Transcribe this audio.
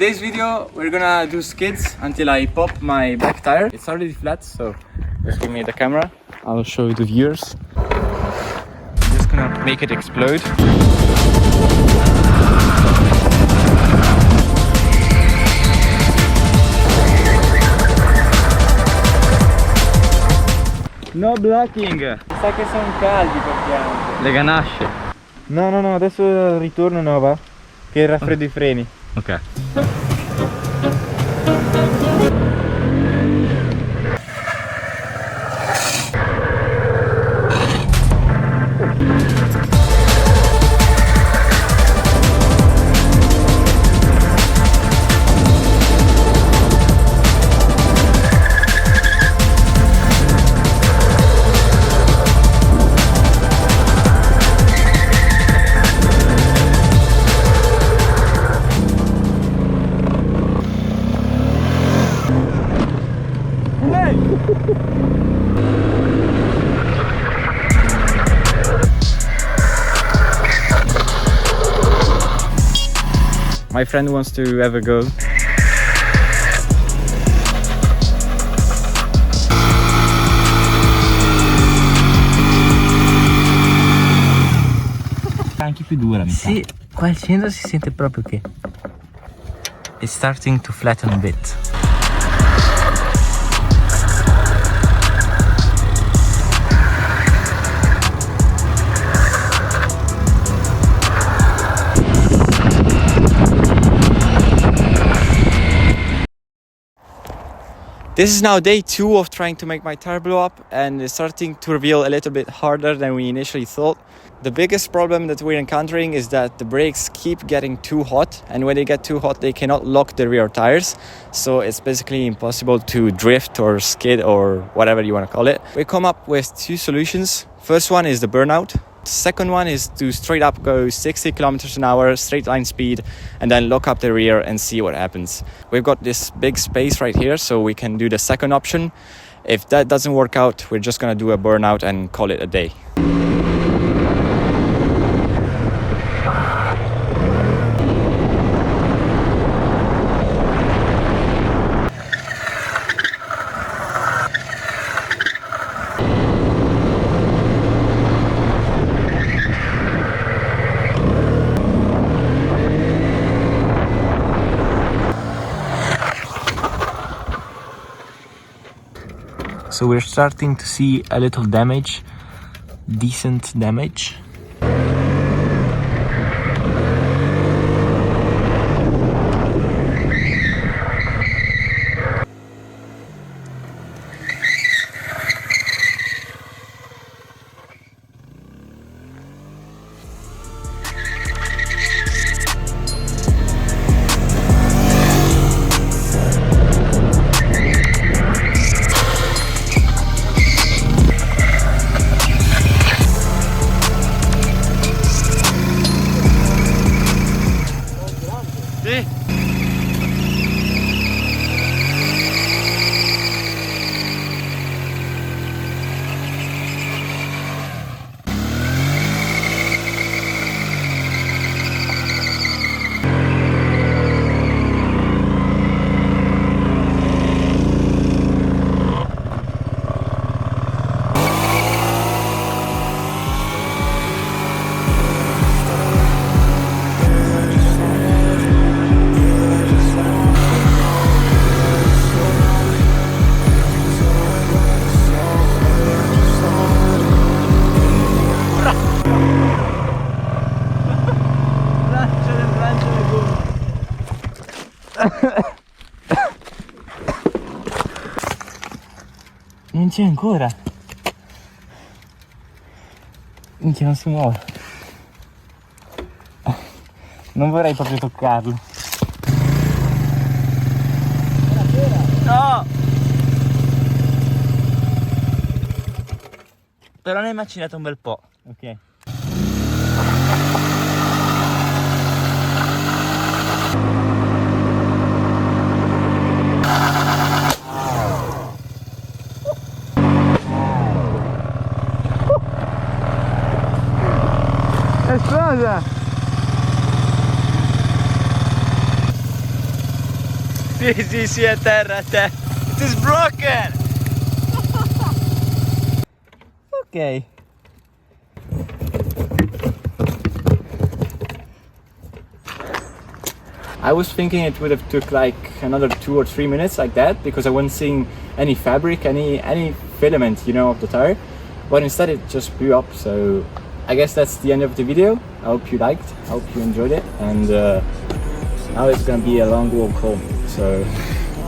today's video we're gonna do skids until I pop my back tire. It's already flat, so just give me the camera. I'll show you the viewers. I'm just gonna make it explode. No blocking! Mi sa che sono caldi perché le ganasce. No, adesso ritorno no va? Che raffreddo i freni. Ok. My friend wants to have a go. Anche più dura mi sa. Sì, qua al centro si sente proprio che it's starting to flatten a bit. This is now day 2 of trying to make my tire blow up, and it's starting to reveal a little bit harder than we initially thought. The biggest problem that we're encountering is that the brakes keep getting too hot, and when they get too hot they cannot lock the rear tires, so it's basically impossible to drift or skid or whatever you want to call it. We come up with 2 solutions. First one is the burnout. Second one is to straight up go 60 kilometers an hour, straight line speed, and then lock up the rear and see what happens. We've got this big space right here, so we can do the second option. If that doesn't work out, we're just gonna do a burnout and call it a day. So we're starting to see a little damage, decent damage. Non c'è ancora. Minchia, non si muove. Non vorrei proprio toccarlo. No! Però ne hai macinato un bel po'. Ok. Esplosa! Sì, sì, è terra, è terra. It is broken! Okay. I was thinking it would have took like another 2 or 3 minutes like that because I wasn't seeing any fabric, any filament, you know, of the tire. But instead it just blew up. So I guess that's the end of the video. I hope you liked, I hope you enjoyed it, and now it's gonna be a long walk home. So